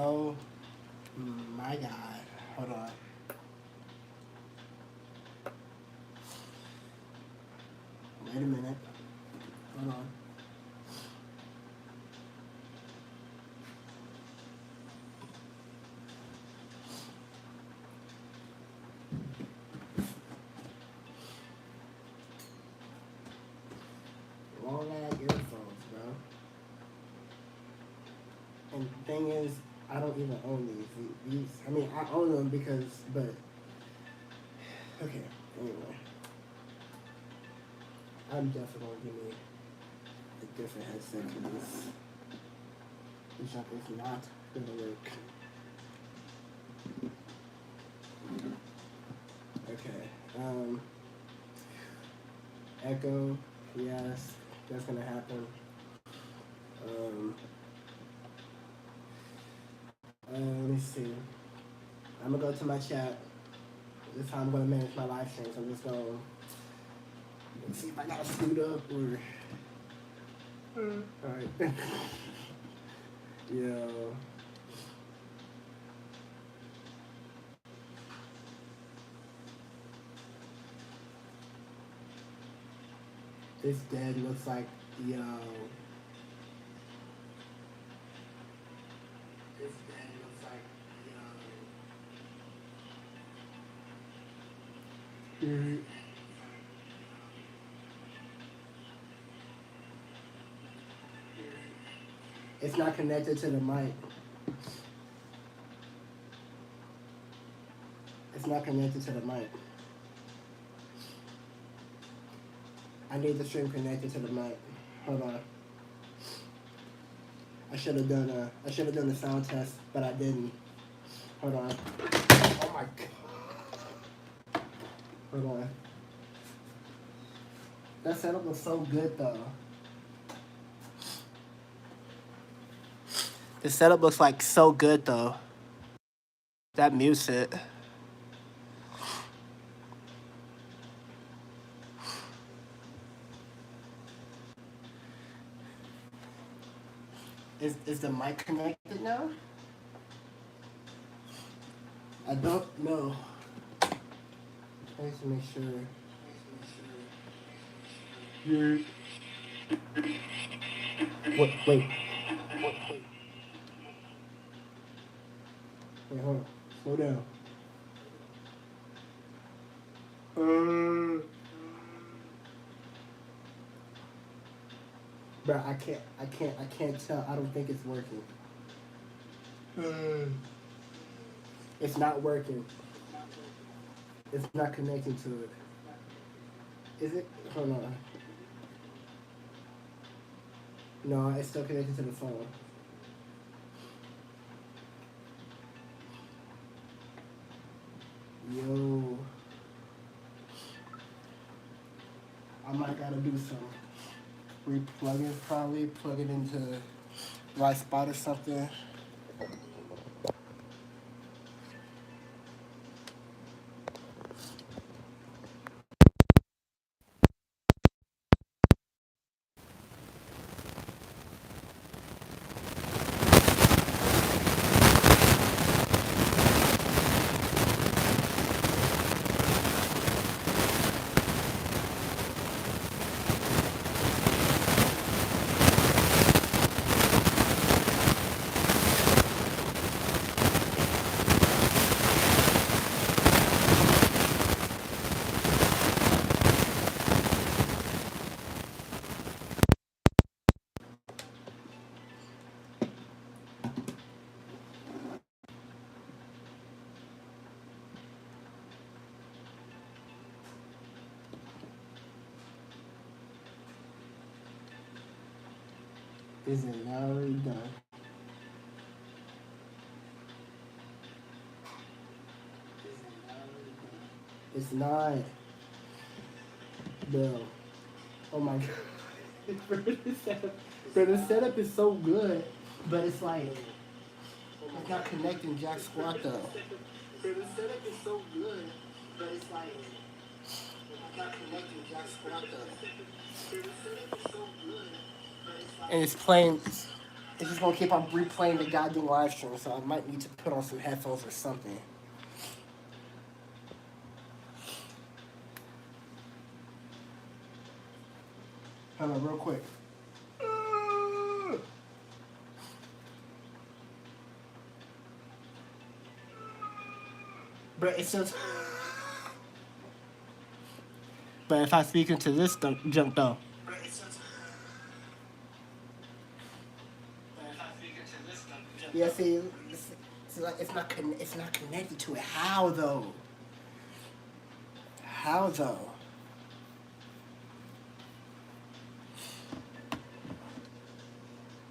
Oh my god. Hold on. Wait a minute. Hold on. Long ass earphones, bro. And the thing is, I don't even own these. I mean, I own them but okay. Anyway, I'm definitely gonna give me a different headset because this junk is not gonna work. Okay. Echo. Yes, that's gonna happen. Um, let me see. I'm gonna go to my chat. This is how I'm gonna manage my live streams. I'm just gonna see if I gotta scoot up or. Alright. Yo. This dead looks like, yo. This dead looks like, yo. It's not connected to the mic. It's not connected to the mic. I need the stream connected to the mic. Hold on. I should have done the sound test, but I didn't. Hold on. Oh my god. Hold on. That setup looks so good though. The setup looks like so good though. That music. Is the mic connected now? I don't know. Let's make sure. Wait. Wait, hold on. Slow down. Bro, I can't tell. I don't think it's working. It's not working. It's not connecting to it. Is it? Hold on. No, it's still connected to the phone. Yo. I might gotta do some replugging, probably. Plug it into the right spot or something. Is it already done? It's not. Bro. Oh my god. Bro, the setup is so good, but it's like, it's not connecting jack squat though. Bro, the setup is so good, but it's like, it's not connecting jack squat though. And it's playing. It's just gonna keep on replaying the goddamn live stream, so I might need to put on some headphones or something. Hold on, real quick. But it's just. But if I speak into this junk though. Yeah, see, it's like it's not connected to it. How though? How though?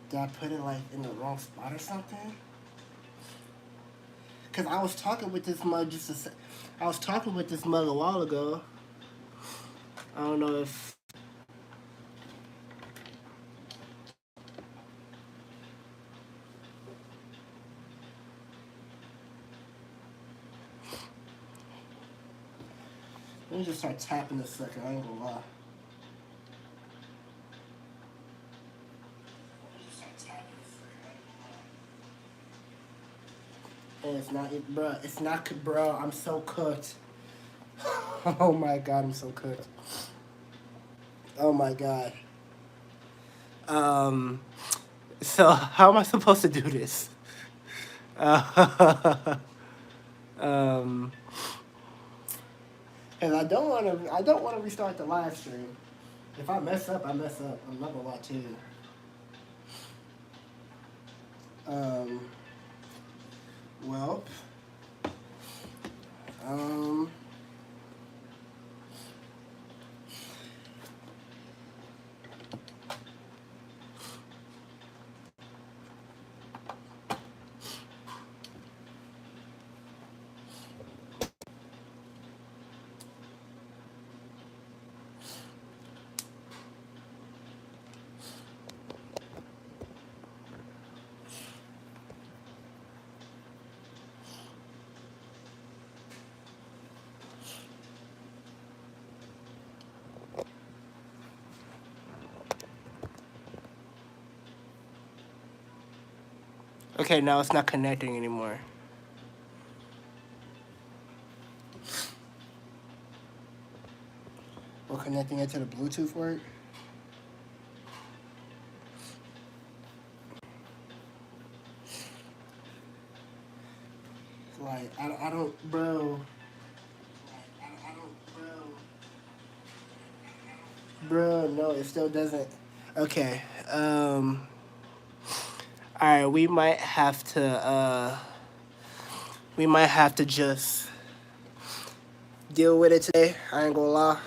Did I put it like in the wrong spot or something? Cause I was talking with this mug I was talking with this mug a while ago. I don't know if. Let me just start tapping this second. I ain't gonna lie. And it's not, bruh. It's not, bruh. I'm so cooked. Oh my god, I'm so cooked. Oh my god. So how am I supposed to do this? And I don't want to restart the live stream. If I mess up, I mess up. I'm not gonna lie to you. Well, okay, now it's not connecting anymore. We're connecting it to the Bluetooth work. Like, I don't, bro. Bro, no, it still doesn't. Okay, alright, we might have to just deal with it today. I ain't gonna lie.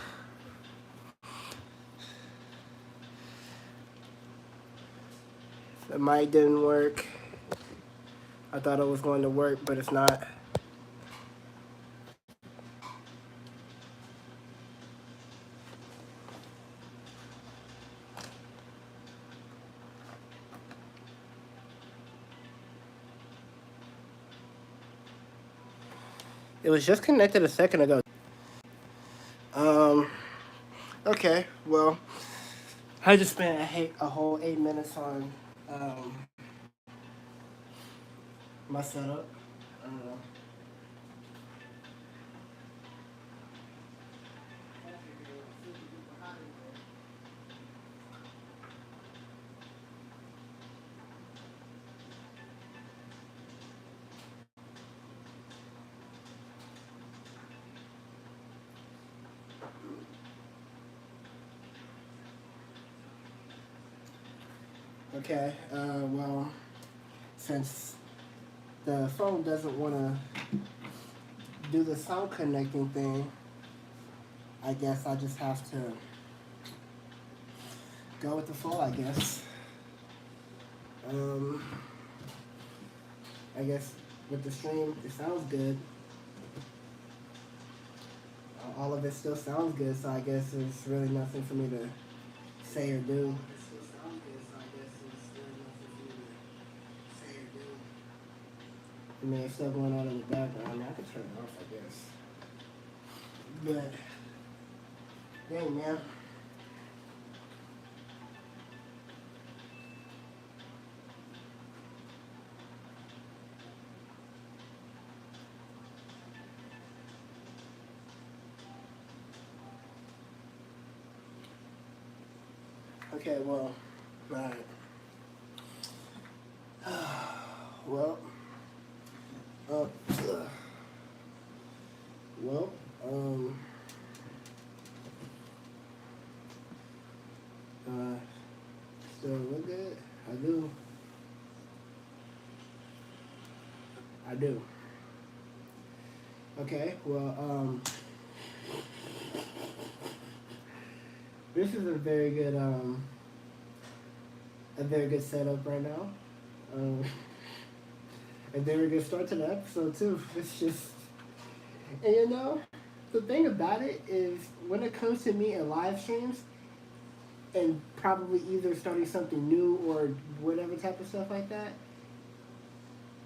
The mic didn't work. I thought it was going to work, but it's not. It was just connected a second ago. Okay, well, I just spent a whole 8 minutes on my setup. I don't know. Okay, well, since the phone doesn't want to do the sound connecting thing, I guess I just have to go with the flow, I guess. I guess with the stream, it sounds good. All of it still sounds good, so I guess there's really nothing for me to say or do. I mean, it's still going on in the background. I mean, I could turn it off, I guess. But, dang, man. Okay, well, alright. Well, uh, well, um, uh, still look good. I do. I do. Okay, well, this is a very good setup right now. Um, a very good start to the episode too. It's just, and the thing about it is when it comes to me and live streams, and probably either starting something new or whatever type of stuff like that,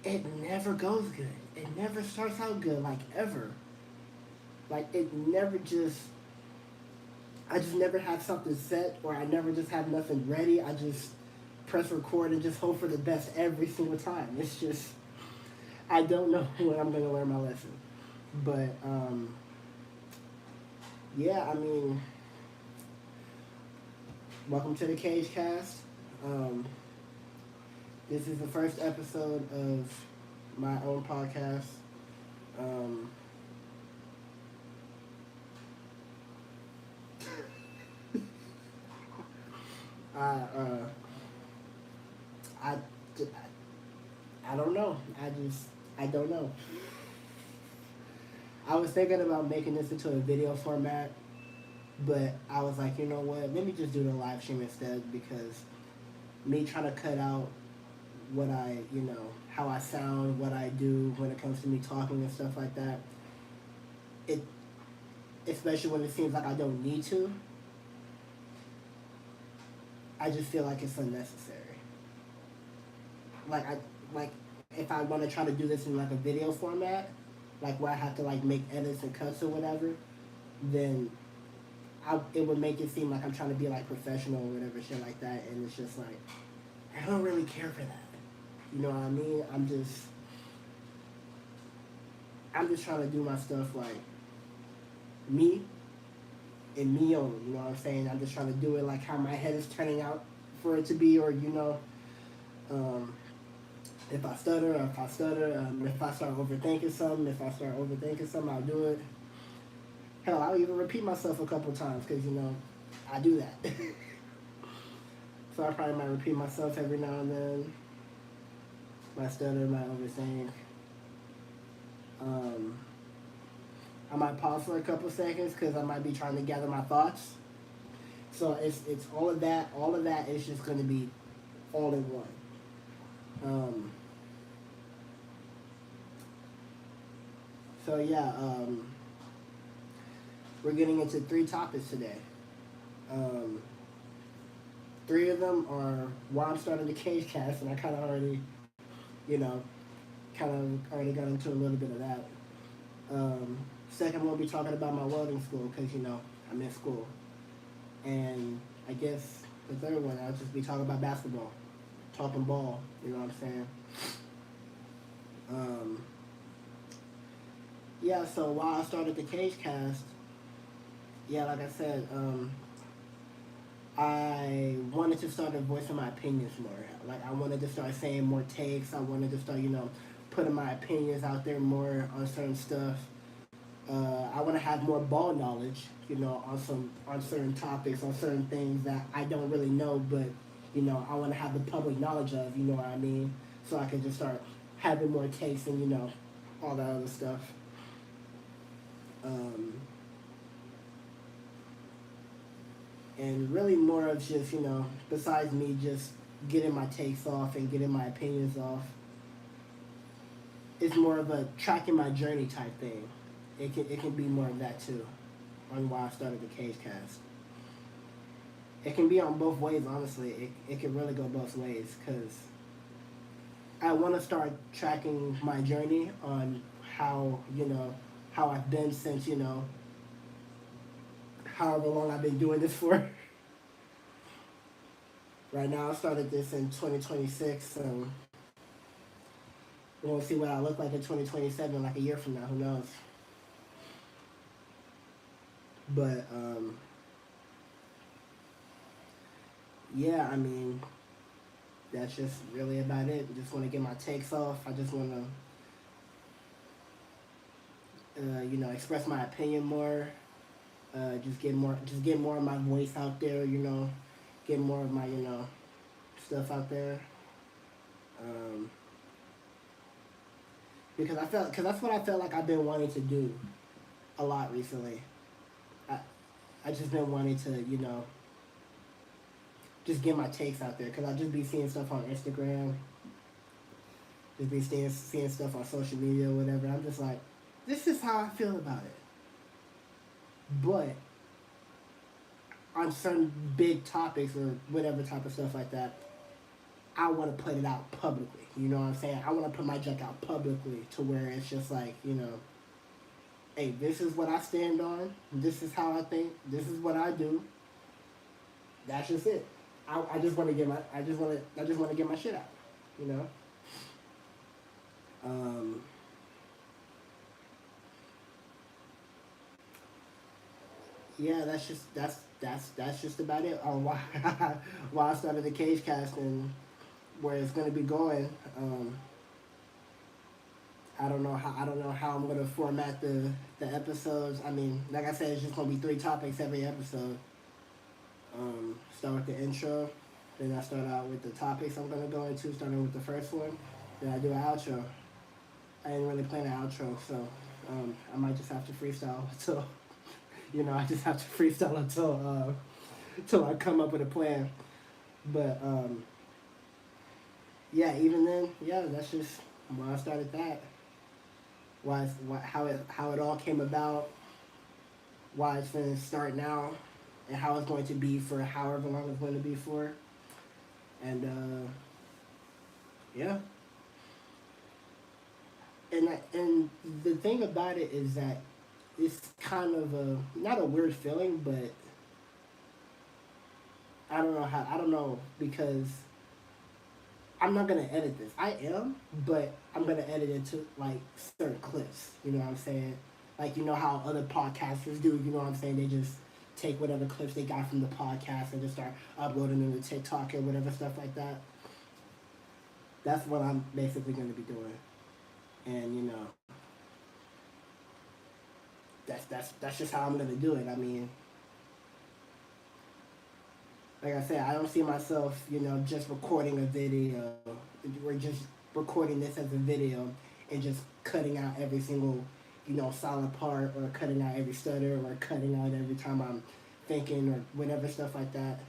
it never goes good. It never starts out good, like ever. Like it never just. I just never have something set, or I never just have nothing ready. I just press record and just hope for the best every single time. It's just I don't know when I'm gonna learn my lesson, but yeah. I mean, welcome to the CageCast. Um, this is the first episode of my own podcast. Um, I, uh, I, I don't know. I don't know. I was thinking about making this into a video format, but I was like, you know what? Let me just do the live stream instead because me trying to cut out what how I sound, what I do when it comes to me talking and stuff like that. It, especially when it seems like I don't need to, I just feel like it's unnecessary. Like I like if I want to try to do this in like a video format, like where I have to like make edits and cuts or whatever, then it would make it seem like I'm trying to be like professional or whatever shit like that, and it's just like I don't really care for that. You know what I mean? I'm just trying to do my stuff like me and me only. You know what I'm saying? I'm just trying to do it like how my head is turning out for it to be, or um, if I stutter, or if I stutter, if I start overthinking something, I'll do it. Hell, I'll even repeat myself a couple times because I do that. So I probably might repeat myself every now and then. My stutter, my overthink. Um, I might pause for a couple seconds because I might be trying to gather my thoughts. So it's all of that. All of that is just going to be all in one. So yeah, we're getting into 3 topics today. Um, 3 of them are why I'm starting the CageCast, and I kind of already, got into a little bit of that. Second, we'll be talking about my welding school because I'm in school, and I guess the third one I'll just be talking about basketball, talking ball. You know what I'm saying? Yeah. So while I started the CageCast, yeah, like I said, I wanted to start voicing my opinions more. Like I wanted to start saying more takes. I wanted to start, putting my opinions out there more on certain stuff. I want to have more ball knowledge, on certain topics, on certain things that I don't really know, but I want to have the public knowledge of. You know what I mean? So I can just start having more takes and all that other stuff. Um, and really more of just besides me just getting my takes off and getting my opinions off, it's more of a tracking my journey type thing. It can be more of that too, on why I started the CageCast. It can be on both ways, honestly. It can really go both ways because I want to start tracking my journey on how I've been since however long I've been doing this for. Right now, I started this in 2026, so we'll see what I look like in 2027, like a year from now. Who knows? But yeah, I mean, that's just really about it. Just want to get my takes off. I just want to, express my opinion more. Just get more of my voice out there. Get more of my, stuff out there. Um, because that's what I felt like I've been wanting to do a lot recently. I I just been wanting to, just get my takes out there because I just be seeing stuff on Instagram, just be seeing stuff on social media or whatever. I'm just like, this is how I feel about it. But on certain big topics or whatever type of stuff like that, I want to put it out publicly. You know what I'm saying? I want to put my junk out publicly to where it's just like, hey, this is what I stand on. This is how I think. This is what I do. That's just it. I just want to get my I just want to get my shit out. You know. Um, yeah, that's just about it on why why I started the CageCast and where it's gonna be going. I don't know how I'm gonna format the episodes. I mean, like I said, it's just gonna be three topics every episode. Start with the intro, then I start out with the topics I'm gonna go into, starting with the first one. Then I do an outro. I didn't really plan an outro, so I might just have to freestyle until I just have to freestyle until I come up with a plan. But yeah, even then, yeah, that's just why I started that. How it all came about, why it's going to start now, and how it's going to be for however long it's going to be for, and yeah, and the thing about it is that it's kind of a not a weird feeling, but I don't know because I'm not gonna edit this. I am, but I'm gonna edit it to like certain clips. You know what I'm saying? Like how other podcasters do. You know what I'm saying? They just take whatever clips they got from the podcast and just start uploading them to TikTok or whatever stuff like that. That's what I'm basically gonna be doing. And that's just how I'm gonna do it. I mean, like I said, I don't see myself, just recording a video. We're just recording this as a video and just cutting out every single, solid part or cutting out every stutter or cutting out every time I'm thinking or whatever stuff like that.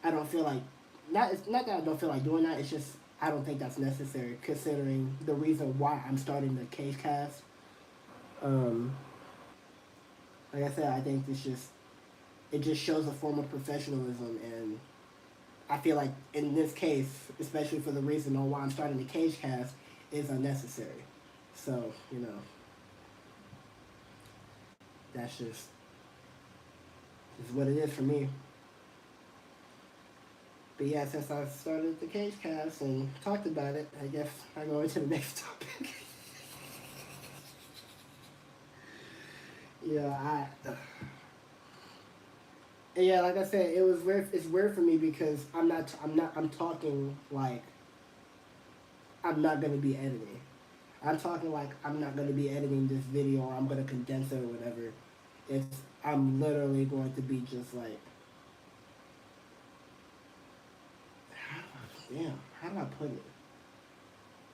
I don't feel like it's not that I don't feel like doing that. It's just I don't think that's necessary considering the reason why I'm starting the CageCast. Um, like I said, I think it just shows a form of professionalism and I feel like in this case, especially for the reason on why I'm starting the cage cast, is unnecessary. So, that's just is what it is for me. But yeah, since I started the cage cast and talked about it, I guess I go into the next topic. yeah, yeah, like I said, it was weird. It's weird for me because I'm talking like I'm not gonna be editing. I'm talking like I'm not gonna be editing this video or I'm gonna condense it or whatever. It's I'm literally going to be just like, how do I put it?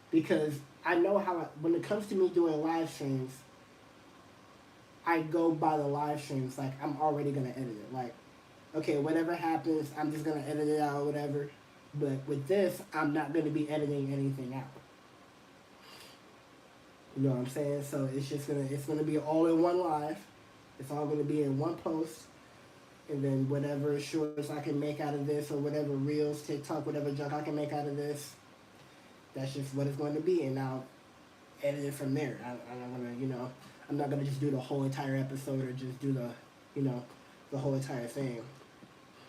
Because I know when it comes to me doing live streams, I go by the live streams like I'm already gonna edit it. Like, okay, whatever happens, I'm just gonna edit it out or whatever. But with this, I'm not gonna be editing anything out. You know what I'm saying? So it's gonna be all in one live. It's all gonna be in one post. And then whatever shorts I can make out of this or whatever reels, TikTok, whatever junk I can make out of this, that's just what it's going to be. And I'll edit it from there. I'm not gonna, I'm not gonna just do the whole entire episode or just do the whole entire thing.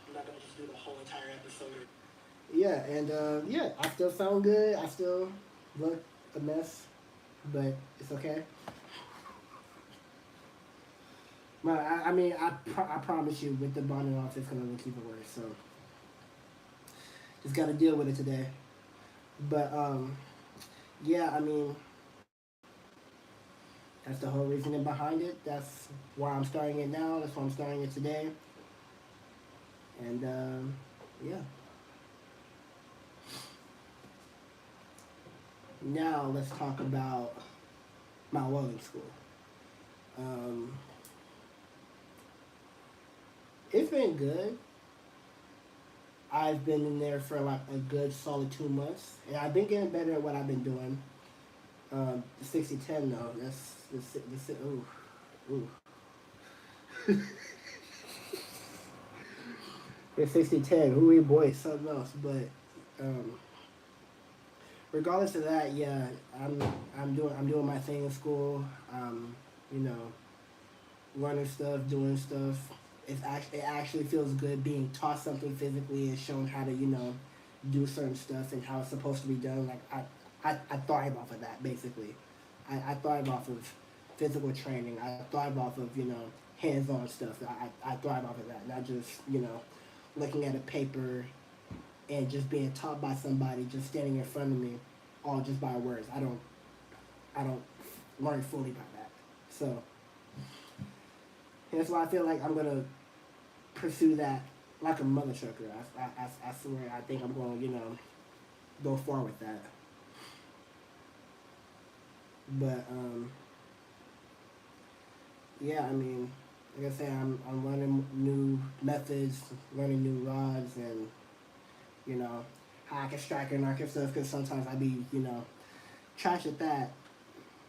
I'm not gonna just do the whole entire episode. Yeah, and yeah, I still sound good. I still look a mess, but it's okay. But I mean, I promise you, with the bonnet off, it's gonna look even worse. So just got to deal with it today. But yeah, I mean, that's the whole reasoning behind it. That's why I'm starting it now. That's why I'm starting it today. And yeah. Now let's talk about my welding school. Um, it's been good. I've been in there for like a good solid 2 months, and I've been getting better at what I've been doing. The 60-10 though, that's ooh, ooh. The 60-10, ooh boy, something else. But um, regardless of that, yeah, I'm I'm doing my thing in school. You know, learning stuff, doing stuff. It actually feels good being taught something physically and shown how to do certain stuff and how it's supposed to be done. Like I thrive off of that basically. I thrive off of physical training. I thrive off of hands-on stuff. I thrive off of that, not just looking at a paper and just being taught by somebody just standing in front of me, all just by words. I don't learn fully by that. So that's why I feel like I'm gonna pursue that like a mother trucker. I swear I think I'm gonna go far with that. But yeah, I mean, like I say, I'm learning new methods, learning new rods, and you know how I can strike and arc and stuff. Because sometimes I be trash at that.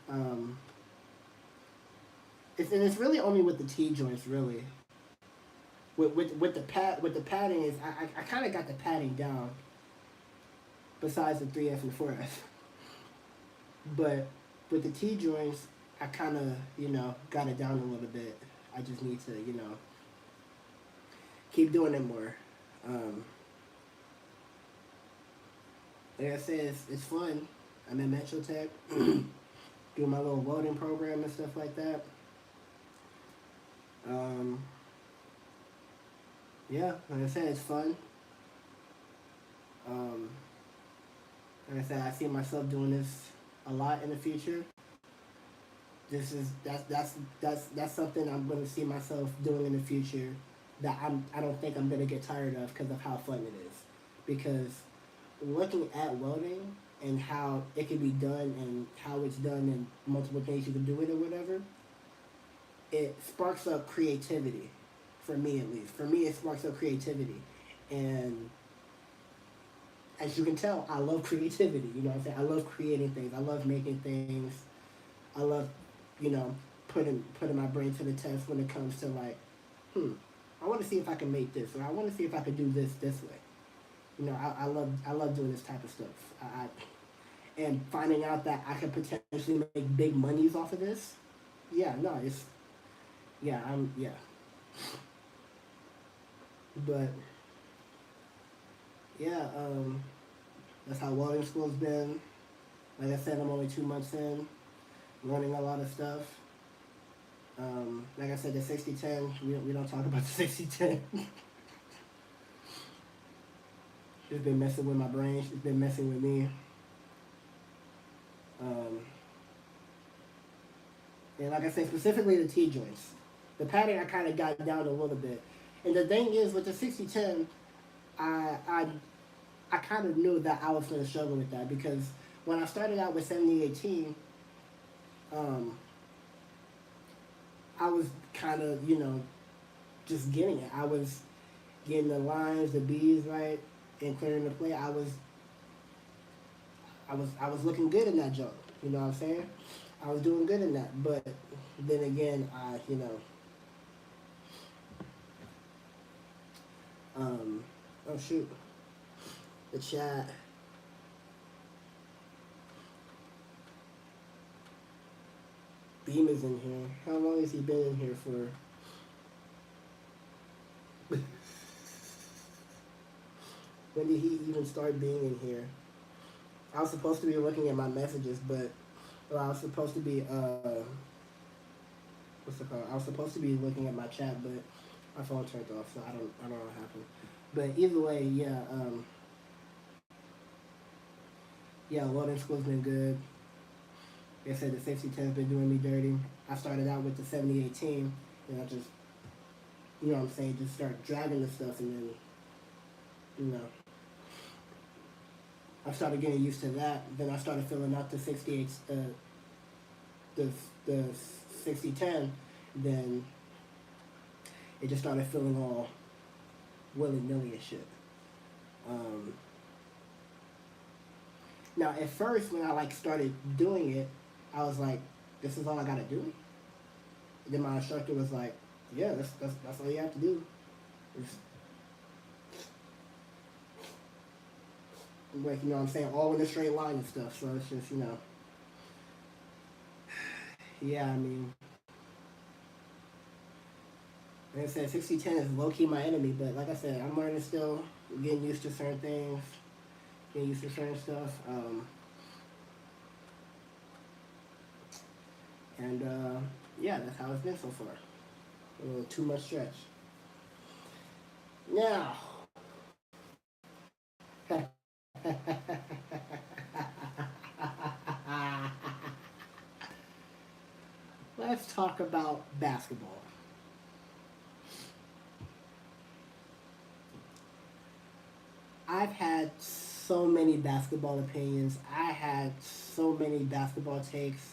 Um, and it's really only with the T joints, really. With the padding is I kind of got the padding down. Besides the 3F and 4F, but with the T joints, I kind of got it down a little bit. I just need to keep doing it more. Um, like I said, it's fun. I'm in Metro Tech, doing my little welding program and stuff like that. Um, yeah, like I said, it's fun. Um, like I said, I see myself doing this a lot in the future. That's something I'm going to see myself doing in the future that I don't think I'm going to get tired of because of how fun it is. Because looking at welding and how it can be done and how it's done and multiple things you can do it or whatever, it sparks up creativity. For me at least. For me, it sparks up creativity. And as you can tell, I love creativity. You know what I'm saying? I love creating things. I love making things. I love, you know, putting my brain to the test when it comes to like, I want to see if I can make this, or I want to see if I can do this way. You know, I love doing this type of stuff. And finding out that I can potentially make big monies off of this. Yeah, no, it's yeah. But yeah, that's how welding school's been. Like I said, I'm only 2 months in, learning a lot of stuff. Like I said, the 60-10, we don't talk about the 60-10. She's been messing with my brain. She's been messing with me. Um, and like I said, specifically the T joints. The padding I kind of got down a little bit. And the thing is, with the 60-10, I, I, I kind of knew that I was going to struggle with that because when I started out with 7018, um, I was kind of, just getting it. I was getting the lines, the B's right, and clearing the plate. I was looking good in that job. You know what I'm saying? I was doing good in that, but then again, oh shoot, the chat. Beam is in here. How long has he been in here for? When did he even start being in here? I was supposed to be looking at my messages, but I was supposed to be what's it called? I was supposed to be looking at my chat, but my phone turned off, so I don't know what happened. But either way, yeah. Yeah, welding school's been good. They said the 6010's been doing me dirty. I started out with the 7018, and I just, you know what I'm saying, just start dragging the stuff, and then, you know, I started getting used to that. Then I started filling out the 68, the the 6010. Then it just started feeling all willy nilly and shit. Um, Now, at first, when I like started doing it, I was like, "This is all I gotta do." Then my instructor was like, "Yeah, that's all you have to do." It's, like, you know what I'm saying, all in a straight line and stuff. So it's just, you know, yeah. I mean, like I said, 6010 is low key my enemy, but like I said, I'm learning still, getting used to certain things, getting used to certain stuff. And yeah, that's how it's been so far. A little too much stretch. Now, let's talk about basketball. I've had so many basketball opinions. I had so many basketball takes.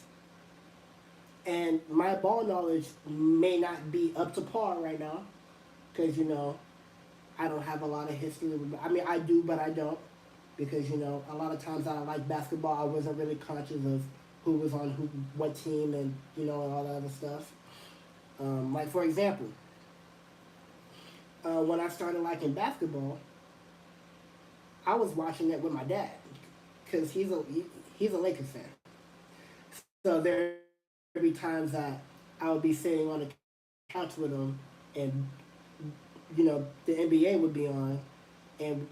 And my ball knowledge may not be up to par right now because, you know, I don't have a lot of history. I mean, I do, but I don't because, you know, a lot of times I like basketball. I wasn't really conscious of who was on what team, and, you know, and all that other stuff. Like, for example, when I started liking basketball, I was watching it with my dad because he's a Lakers fan. So there would be times that I would be sitting on the couch with him, and, you know, the NBA would be on, and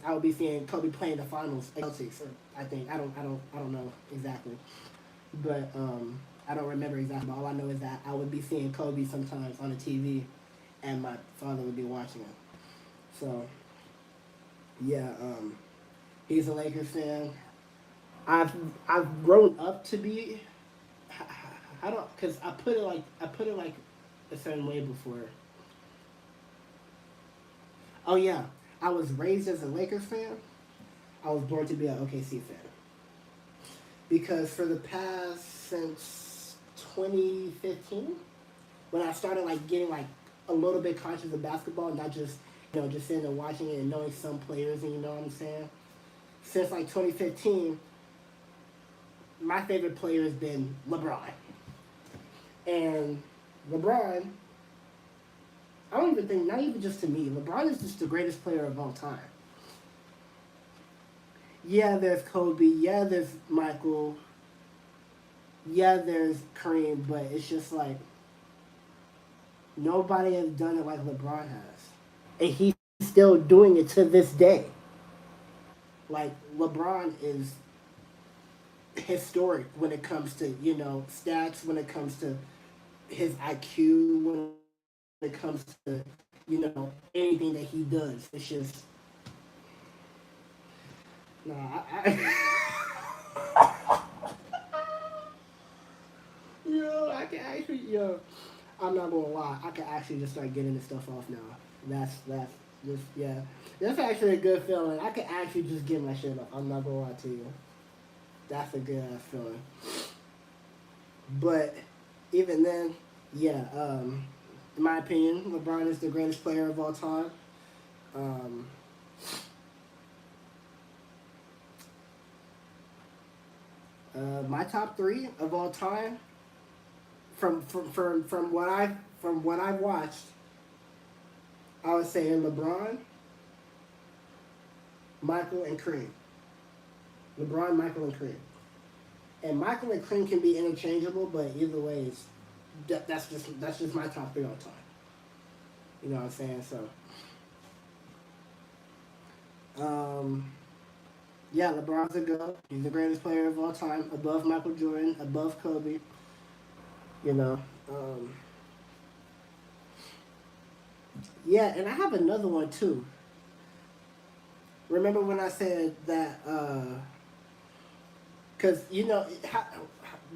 I would be seeing Kobe playing the finals against Celtics. Or I don't know exactly, but I don't remember exactly. But all I know is that I would be seeing Kobe sometimes on the TV, and my father would be watching him. So yeah, he's a Lakers fan. I've I've grown up to be. I don't, because I put it like a certain way before. Oh yeah, I was raised as a Lakers fan. I was born to be an OKC fan because for the past since 2015, when I started like getting like a little bit conscious of basketball, not just, you know, just sitting and watching it and knowing some players, and, you know what I'm saying. Since like 2015, my favorite player has been LeBron, and LeBron, I don't even think, not even just to me, LeBron is just the greatest player of all time. Yeah, there's Kobe. Yeah, there's Michael. Yeah, there's Kareem. But it's just like nobody has done it like LeBron has, and he's still doing it to this day. Like LeBron is historic when it comes to, you know, stats, when it comes to his IQ, when it comes to, you know, anything that he does. It's just no. Yo, I can actually, yo, I'm not gonna lie. I can actually just start getting this stuff off now. That's just, yeah. That's actually a good feeling. I can actually just get my shit off. I'm not gonna lie to you. That's a good ass feeling. But even then, yeah. In my opinion, LeBron is the greatest player of all time. Um, my top three of all time, from what I've watched, I was saying LeBron, Michael, and Kareem. LeBron, Michael, and Kareem. And Michael and Kareem can be interchangeable, but either way, that's just my top three all time. You know what I'm saying? So, um, yeah, LeBron's a go. He's the greatest player of all time, above Michael Jordan, above Kobe. You know, um, yeah, and I have another one too. Remember when I said that? Because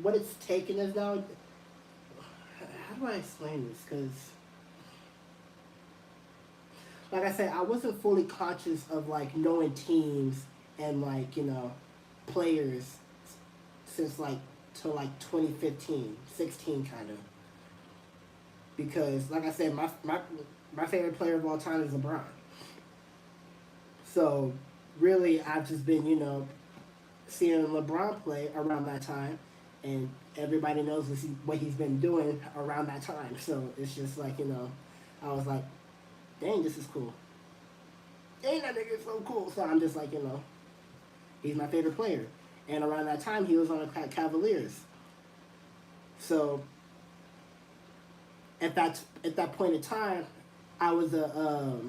what it's taken is now. How do I explain this? Because, like I said, I wasn't fully conscious of like knowing teams and like players since like till like 2015, 16 kind of. Because like I said, my favorite player of all time is LeBron. So really, I've just been seeing LeBron play around that time, and everybody knows what he's been doing around that time. So it's just like I was like, dang, this is cool. Dang, that nigga is so cool. So I'm just like he's my favorite player. And around that time, he was on the Cavaliers. So at that point in time, I was a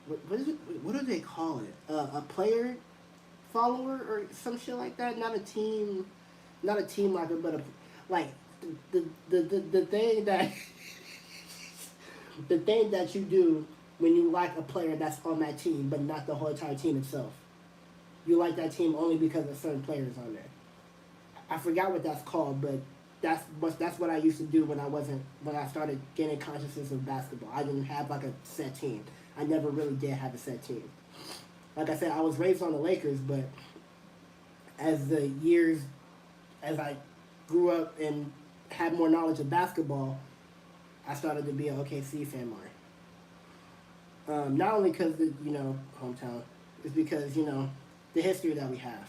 what is it? What do they call it? A player follower or some shit like that. Not a team liker, but like the thing that the thing that you do when you like a player that's on that team, but not the whole entire team itself. You like that team only because of certain players on there. I forgot what that's called, but that's what I used to do when I started gaining consciousness of basketball. I didn't have like a set team. I never really did have a set team. Like I said, I was raised on the Lakers, but as the years as I grew up and had more knowledge of basketball, I started to be an OKC fan more. Not only because the hometown, it's because the history that we have.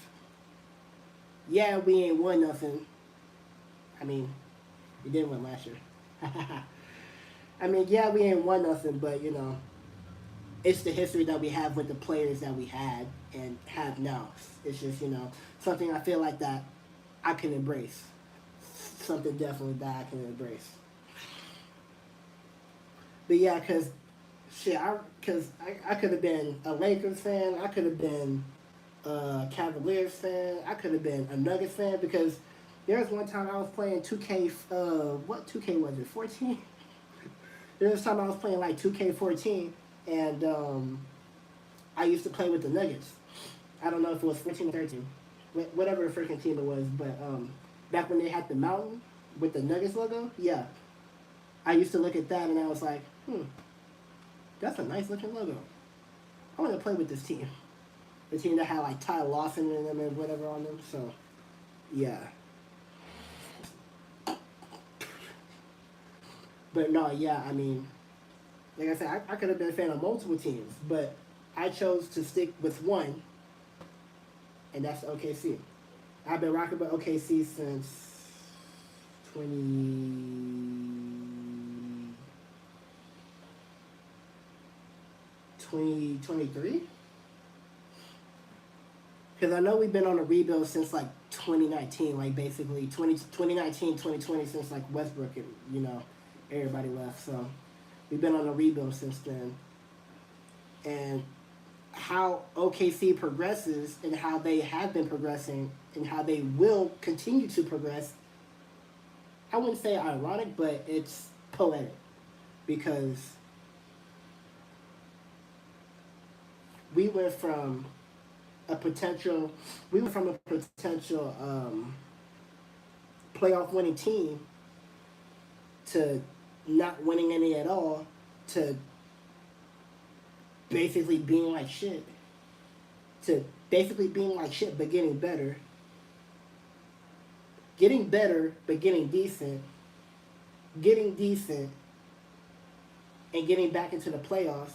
Yeah, we ain't won nothing. I mean, we didn't win last year. I mean, yeah, we ain't won nothing, but it's the history that we have with the players that we had and have now. It's just something I feel like that I can embrace. Something definitely that I can embrace. But yeah, I could have been a Lakers fan. I could have been a Cavaliers fan. I could have been a Nuggets fan because there was one time I was playing 2K. What 2K was it? 14. There was time I was playing like 2K14, and I used to play with the Nuggets. I don't know if it was 14 or 13, whatever freaking team it was, but back when they had the mountain with the Nuggets logo, yeah, I used to look at that and I was like, that's a nice looking logo. I want to play with this team. The team that had like Ty Lawson in them and whatever on them. So, yeah. But no, yeah, I mean, like I said, I could have been a fan of multiple teams, but I chose to stick with one, and that's OKC. I've been rocking with OKC since 2023. Because I know we've been on a rebuild since like 2019, like basically 2019, 2020, since like Westbrook and, everybody left. So we've been on a rebuild since then. And how OKC progresses and how they have been progressing and how they will continue to progress, I wouldn't say ironic, but it's poetic. Because we went from a potential playoff winning team to not winning any at all to basically being like shit but getting better but getting decent and getting back into the playoffs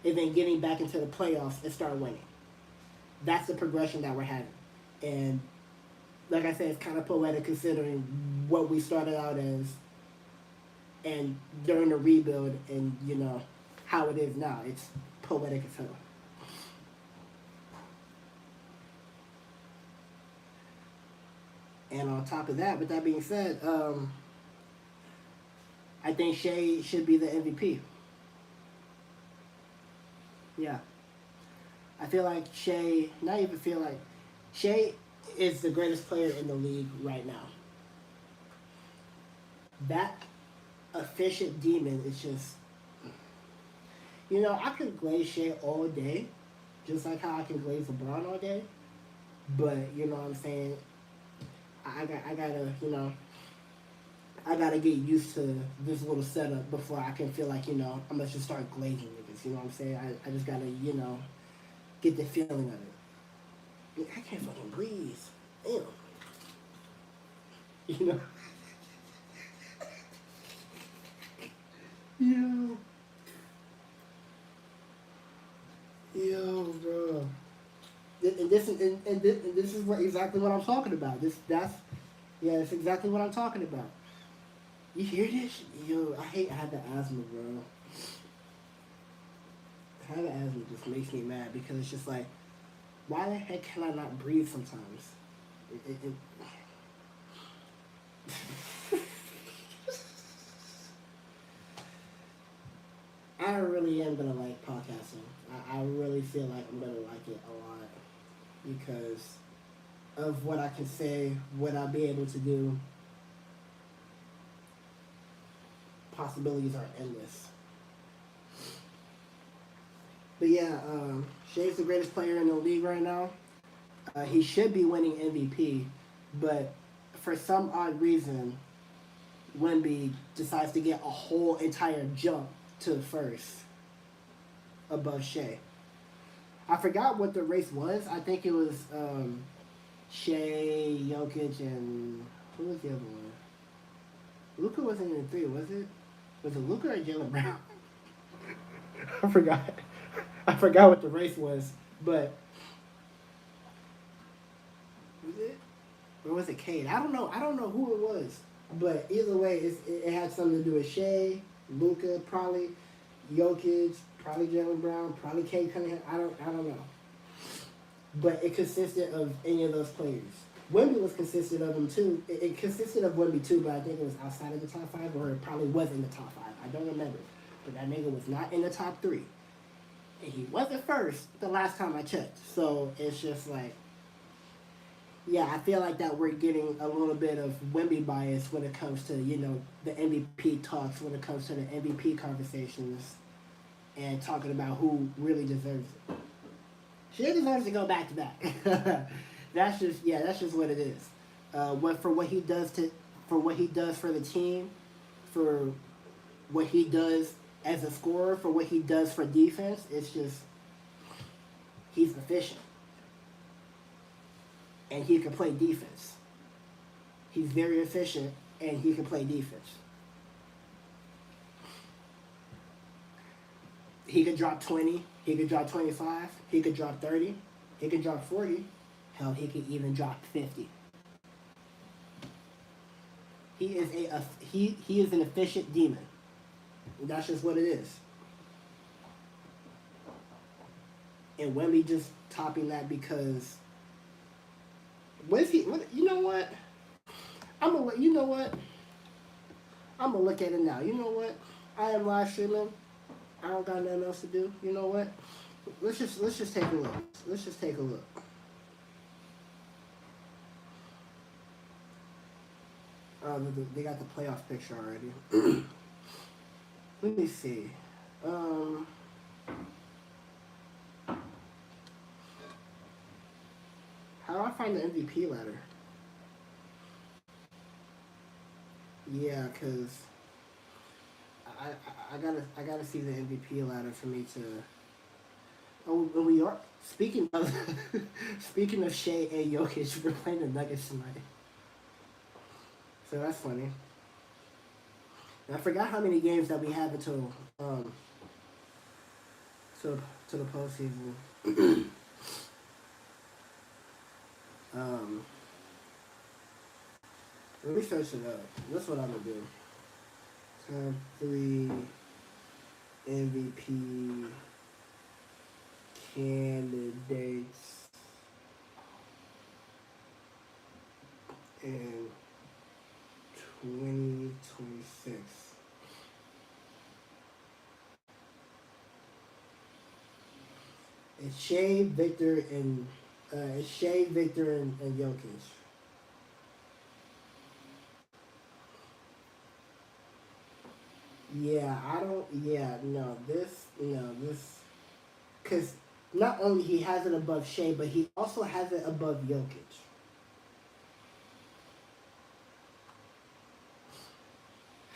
and then getting back into the playoffs and start winning. That's the progression that we're having. And like I said, it's kind of poetic considering what we started out as and during the rebuild and, how it is now. It's poetic as hell. And on top of that, with that being said, I think Shea should be the MVP. Yeah. I feel like Shea is the greatest player in the league right now. That efficient demon is just, I could glaze Shea all day, just like how I can glaze LeBron all day. But you know what I'm saying? I gotta, I gotta get used to this little setup before I can feel like, I'm gonna just start glazing niggas. You know what I'm saying? I just gotta, get the feeling of it. I can't fucking breathe. Damn. You know? Yo. Yo, bro. And this is exactly what I'm talking about. That's exactly what I'm talking about. You hear this? Yo, I had the asthma, bro. Having asthma just makes me mad because it's just like, why the heck can I not breathe sometimes? It, I really am gonna like podcasting. I really feel like I'm gonna like it a lot because of what I can say, what I'll be able to do. Possibilities are endless. But yeah, Shea's the greatest player in the league right now. He should be winning MVP, but for some odd reason, Wemby decides to get a whole entire jump to first above Shea. I forgot what the race was. I think it was Shea, Jokic, and who was the other one? Luka wasn't in the three, was it? Was it Luka or Jalen Brown? I forgot. I forgot what the race was, but was it? Or was it Cade? I don't know. I don't know who it was. But either way, it had something to do with Shea, Luka, probably Jokic, probably Jalen Brown, probably Cade Cunningham. I don't know. But it consisted of any of those players. Wemby was consisted of them too. It consisted of Wemby too, but I think it was outside of the top five, or it probably was in the top five. I don't remember. But that nigga was not in the top three. And he wasn't first the last time I checked. So it's just like, yeah, I feel like that we're getting a little bit of Wemby bias when it comes to, the MVP talks, when it comes to the MVP conversations, and talking about who really deserves it. She deserves to go back to back. That's just what it is. What for what he does for what he does for the team, for what he does as a scorer, for what he does for defense, it's just he's efficient and he can play defense. He's very efficient and he can play defense. He could drop 20, he could drop 25, he could drop 30, he could drop 40. Hell, he could even drop 50. He is an efficient demon. That's just what it is. And Wemby just topping that because what is he? You know what? You know what? I'm gonna look at it now. You know what? I am live streaming. I don't got nothing else to do. You know what? Let's just take a look. Let's just take a look. They got the playoff picture already. Let me see. How do I find the MVP ladder? Yeah, cause I gotta see the MVP ladder for me to. Oh, and we are speaking of speaking of Shea and Jokic. We're playing the Nuggets tonight, so that's funny. And I forgot how many games that we have until to to the postseason. um, Let me search it up. That's what I'm gonna do. Top three MVP candidates in 2026. It's Shea, Victor, and Jokic. Yeah, I don't. Yeah, no, this, cause not only he has it above Shea, but he also has it above Jokic.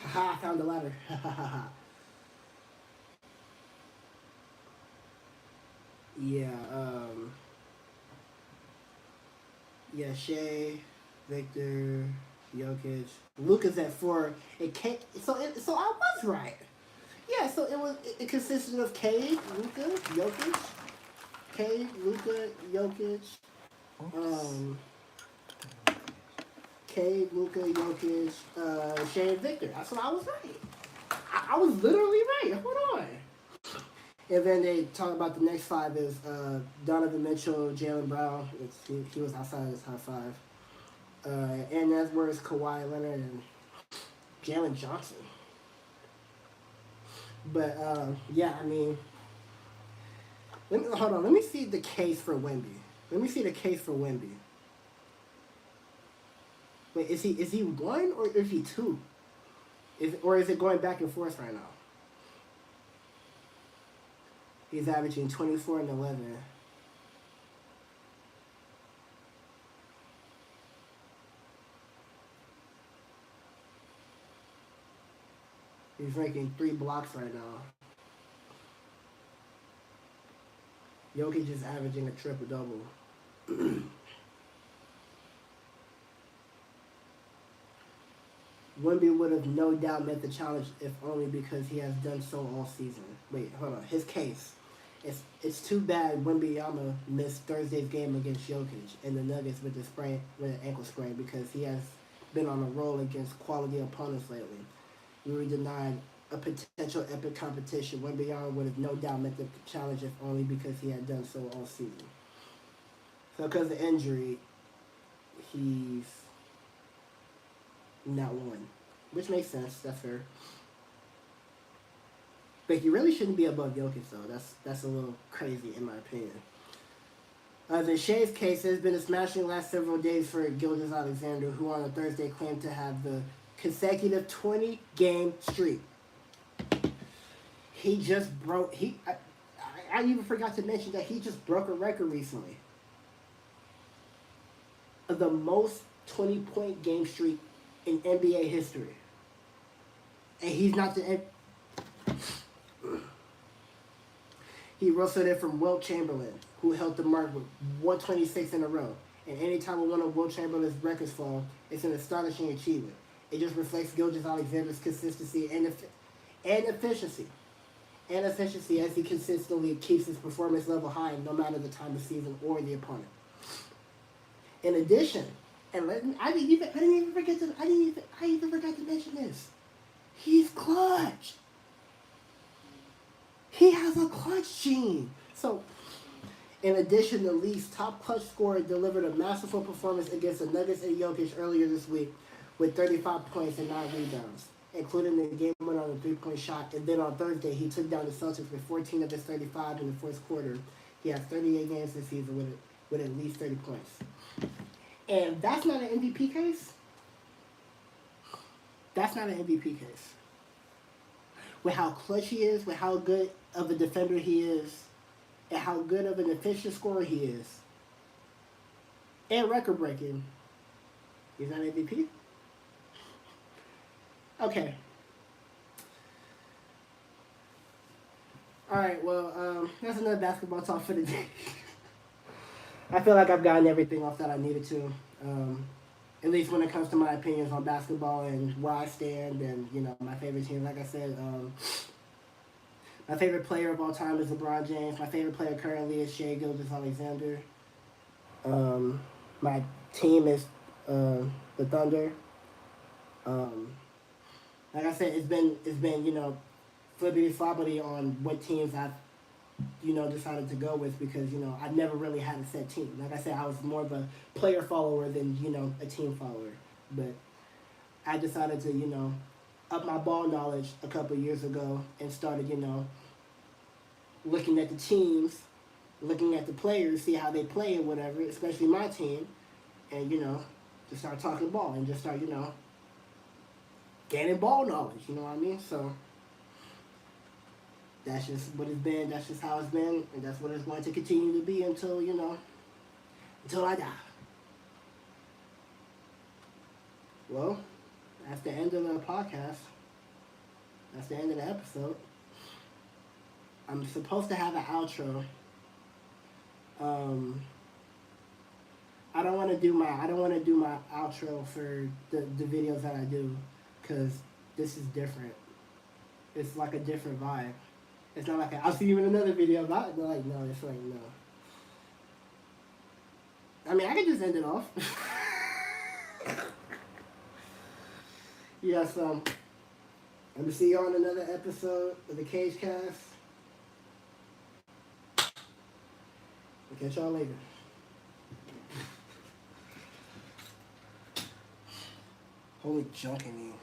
Haha, I found the ladder. Yeah, yeah, Shea, Victor, Jokic, Luka's at 4. It came, so I was right. Yeah, so it consisted of Cade, Luka, Jokic, Cade, Luka, Jokic, um, Cade, Luka, Jokic, Shea, and Victor. That's what I was right. I was literally right. Hold on. And then they talk about the next 5 is Donovan Mitchell, Jalen Brown. He was outside of his top 5. And that's where it's Kawhi Leonard and Jalen Johnson. But yeah, I mean, hold on. Let me see the case for Wemby. Let me see the case for Wemby. Wait, is he 1 or is he 2? Is it going back and forth right now? He's averaging 24 and 11. He's ranking 3 blocks right now. Jokic is averaging a triple-double. Wemby would have no doubt met the challenge if only because he has done so all season. Wait, hold on. His case. It's too bad Wembanyama missed Thursday's game against Jokic and the Nuggets with an ankle sprain because he has been on a roll against quality opponents lately. We were denied a potential epic competition. Wembanyama would have no doubt met the challenge if only because he had done so all season. So because of injury, he's not 1, which makes sense. That's fair. But he really shouldn't be above Jokic, though. That's a little crazy, in my opinion. In Shea's case, there's been a smashing last several days for Gilgeous-Alexander, who on a Thursday claimed to have the consecutive 20-game streak. He just broke... I even forgot to mention that he just broke a record recently. Of the most 20-point game streak in NBA history. And he's not the... He wrestled it from Wilt Chamberlain, who held the mark with 126 in a row. And anytime one of Wilt Chamberlain's records fall, it's an astonishing achievement. It just reflects Gilgeous-Alexander's consistency and efficiency. And efficiency as he consistently keeps his performance level high no matter the time of season or the opponent. In addition, and I even forgot to mention this. He's clutch. He has a clutch gene. So, in addition, the league's top clutch scorer delivered a masterful performance against the Nuggets and Jokic earlier this week with 35 points and 9 rebounds, including the game winner on a 3-point shot. And then on Thursday, he took down the Celtics with 14 of his 35 in the fourth quarter. He has 38 games this season with at least 30 points. And that's not an MVP case. That's not an MVP case. With how clutch he is, with how good of a defender he is, and how good of an efficient scorer he is, and record-breaking, he's not MVP? Okay. Alright, well, that's another basketball talk for the day. I feel like I've gotten everything off that I needed to. At least when it comes to my opinions on basketball and where I stand and, my favorite team. Like I said, my favorite player of all time is LeBron James. My favorite player currently is Shea Gilgeous-Alexander. My team is the Thunder. Like I said, it's been flippity-floppity on what teams I've decided to go with because, I've never really had a set team. Like I said, I was more of a player follower than, a team follower. But I decided to, up my ball knowledge a couple of years ago and started, looking at the teams, looking at the players, see how they play and whatever, especially my team, and, just start talking ball and just start, gaining ball knowledge, you know what I mean? So that's just what it's been. That's just how it's been, and that's what it's going to continue to be until until I die. Well, that's the end of the podcast. That's the end of the episode. I'm supposed to have an outro. I don't want to do my outro for the videos that I do, because this is different. It's like a different vibe. It's not like I'll see you in another video. Like no, it's like no. I mean, I can just end it off. Yes, I'm gonna see you on another episode of the CageCast. I'll catch y'all later. Holy junk in you.